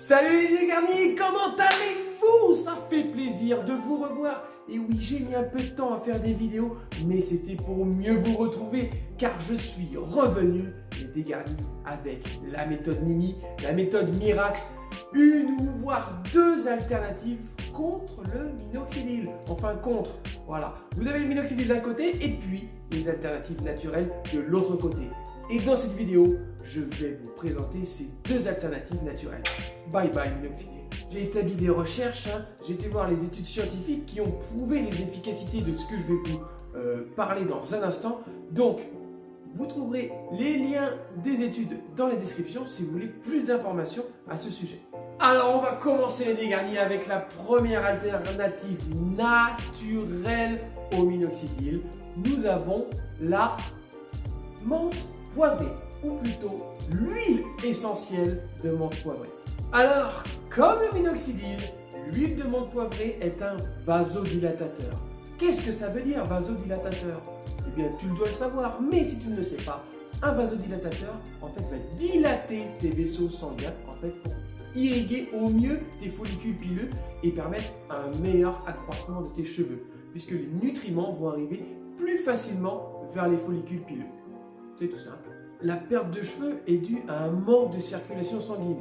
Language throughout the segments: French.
Salut les dégarnis, comment allez-vous? Ça fait plaisir de vous revoir. Et oui, j'ai mis un peu de temps à faire des vidéos, mais c'était pour mieux vous retrouver, car je suis revenu, les dégarnis, avec la méthode Nimi, la méthode miracle, une ou voire deux alternatives contre le minoxidil. Enfin contre, voilà. Vous avez le minoxidil d'un côté et puis les alternatives naturelles de l'autre côté. Et dans cette vidéo, je vais vous présenter ces deux alternatives naturelles. Bye bye minoxidil. J'ai établi des recherches, j'ai été voir les études scientifiques qui ont prouvé les efficacités de ce que je vais vous parler dans un instant. Donc, vous trouverez les liens des études dans la description si vous voulez plus d'informations à ce sujet. Alors, on va commencer les dégarnis avec la première alternative naturelle au minoxidil. Nous avons la menthe poivrée, ou plutôt l'huile essentielle de menthe poivrée. Alors, comme le minoxidil, l'huile de menthe poivrée est un vasodilatateur. Qu'est-ce que ça veut dire, vasodilatateur? Eh bien, tu dois le savoir, mais si tu ne le sais pas, un vasodilatateur, en fait, va dilater tes vaisseaux sanguins, en fait, pour irriguer au mieux tes follicules pileux et permettre un meilleur accroissement de tes cheveux, puisque les nutriments vont arriver plus facilement vers les follicules pileux. C'est tout simple. La perte de cheveux est due à un manque de circulation sanguine.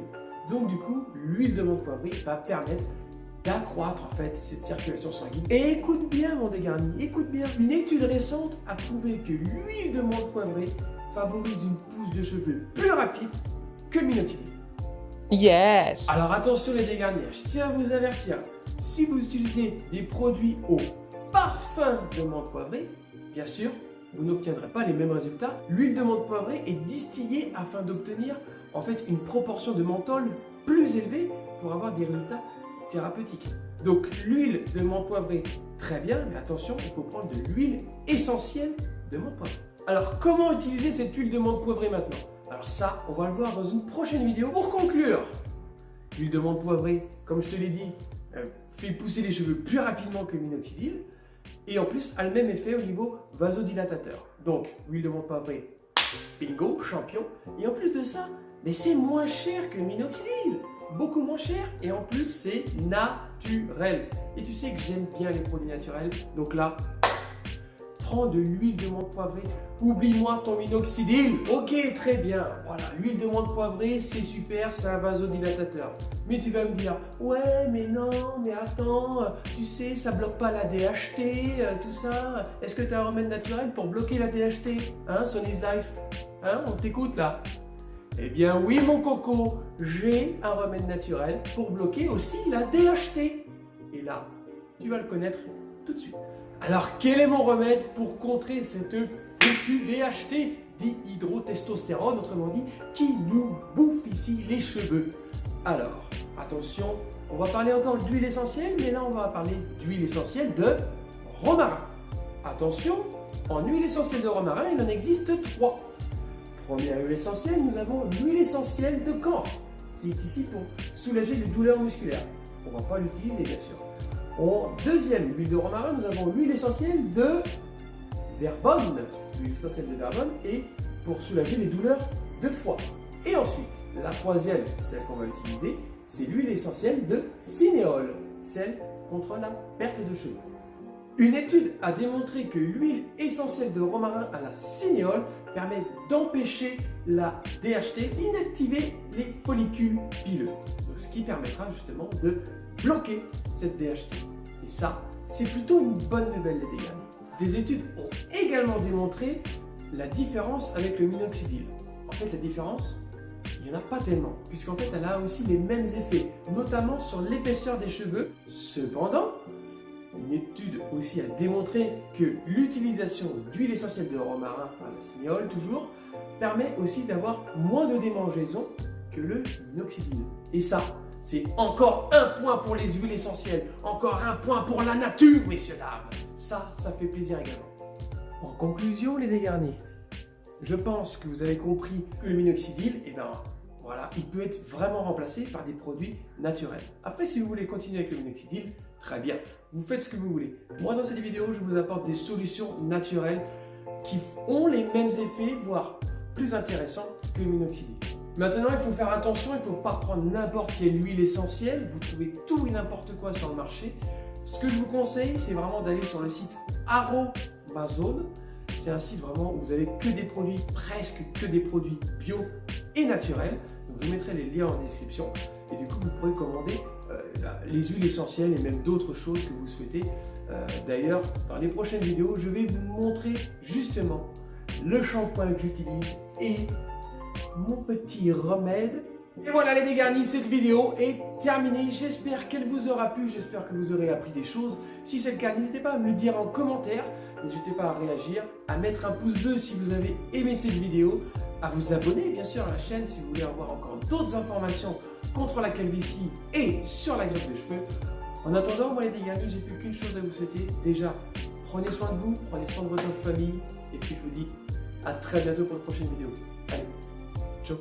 Donc du coup, l'huile de menthe poivrée va permettre d'accroître en fait cette circulation sanguine. Et écoute bien mon dégarni, écoute bien. Une étude récente a prouvé que l'huile de menthe poivrée favorise une pousse de cheveux plus rapide que le minoxidil. Yes! Alors attention les dégarnis, je tiens à vous avertir. Si vous utilisez des produits au parfum de menthe poivrée, bien sûr, vous n'obtiendrez pas les mêmes résultats. L'huile de menthe poivrée est distillée afin d'obtenir en fait une proportion de menthol plus élevée pour avoir des résultats thérapeutiques. Donc l'huile de menthe poivrée, très bien, mais attention, il faut prendre de l'huile essentielle de menthe poivrée. Alors comment utiliser cette huile de menthe poivrée maintenant? Alors ça, on va le voir dans une prochaine vidéo. Pour conclure, l'huile de menthe poivrée, comme je te l'ai dit, fait pousser les cheveux plus rapidement que le minoxidil. Et en plus, a le même effet au niveau vasodilatateur. Donc, l'huile de menthe poivrée, bingo, champion. Et en plus de ça, mais c'est moins cher que le minoxidil. Beaucoup moins cher. Et en plus, c'est naturel. Et tu sais que j'aime bien les produits naturels. Donc là, prends de l'huile de menthe poivrée. Oublie-moi ton minoxidil. Ok, très bien. Voilà, l'huile de menthe poivrée, c'est super, c'est un vasodilatateur. Mais tu vas me dire, ouais, mais non, mais attends, tu sais, ça bloque pas la DHT, tout ça. Est-ce que tu as un remède naturel pour bloquer la DHT? Hein, Sonny's Life? Hein, on t'écoute là? Eh bien oui, mon coco, j'ai un remède naturel pour bloquer aussi la DHT. Et là, tu vas le connaître tout de suite. Alors, quel est mon remède pour contrer cette foutue DHT, dihydrotestostérone, autrement dit, qui nous bouffe ici les cheveux? Alors, attention, on va parler encore d'huile essentielle, mais là, on va parler d'huile essentielle de romarin. Attention, en huile essentielle de romarin, il en existe trois. Première huile essentielle, nous avons l'huile essentielle de camphre, qui est ici pour soulager les douleurs musculaires. On ne va pas l'utiliser, bien sûr. En deuxième huile de romarin, nous avons l'huile essentielle de verbone. L'huile essentielle de verbone est pour soulager les douleurs de foie. Et ensuite, la troisième, celle qu'on va utiliser, c'est l'huile essentielle de cinéole, celle contre la perte de cheveux. Une étude a démontré que l'huile essentielle de romarin à la cinéole permet d'empêcher la DHT, d'inactiver les follicules pileux. Donc, ce qui permettra justement de bloquer cette DHT. Et ça, c'est plutôt une bonne nouvelle les dégarnis. Des études ont également démontré la différence avec le minoxidil. En fait, la différence, il n'y en a pas tellement, puisqu'en fait, elle a aussi les mêmes effets, notamment sur l'épaisseur des cheveux. Cependant, une étude aussi a démontré que l'utilisation d'huile essentielle de romarin à la cinéole, toujours, permet aussi d'avoir moins de démangeaisons que le minoxidil. Et ça, c'est encore un point pour les huiles essentielles, encore un point pour la nature, messieurs, dames. Ça fait plaisir également. En conclusion, les dégarnis, je pense que vous avez compris que le minoxidil, eh ben, voilà, il peut être vraiment remplacé par des produits naturels. Après, si vous voulez continuer avec le minoxidil, très bien, vous faites ce que vous voulez. Moi, dans cette vidéo, je vous apporte des solutions naturelles qui ont les mêmes effets, voire plus intéressants que le minoxidil. Maintenant, il faut faire attention, il ne faut pas prendre n'importe quelle huile essentielle. Vous trouvez tout et n'importe quoi sur le marché. Ce que je vous conseille, c'est vraiment d'aller sur le site Aromazone. C'est un site vraiment où vous avez que des produits, presque que des produits bio et naturels. Donc, je vous mettrai les liens en description. Et du coup, vous pourrez commander les huiles essentielles et même d'autres choses que vous souhaitez. D'ailleurs, dans les prochaines vidéos, je vais vous montrer justement le shampoing que j'utilise et mon petit remède. Et voilà les dégarnis, cette vidéo est terminée. J'espère qu'elle vous aura plu, j'espère que vous aurez appris des choses. Si c'est le cas, n'hésitez pas à me le dire en commentaire. N'hésitez pas à réagir, à mettre un pouce bleu si vous avez aimé cette vidéo, à vous abonner bien sûr à la chaîne si vous voulez avoir encore d'autres informations contre la calvitie et sur la greffe de cheveux. En attendant, moi les dégarnis, j'ai plus qu'une chose à vous souhaiter. Déjà, prenez soin de vous, prenez soin de votre famille. Et puis je vous dis à très bientôt pour une prochaine vidéo. Allez, ciao.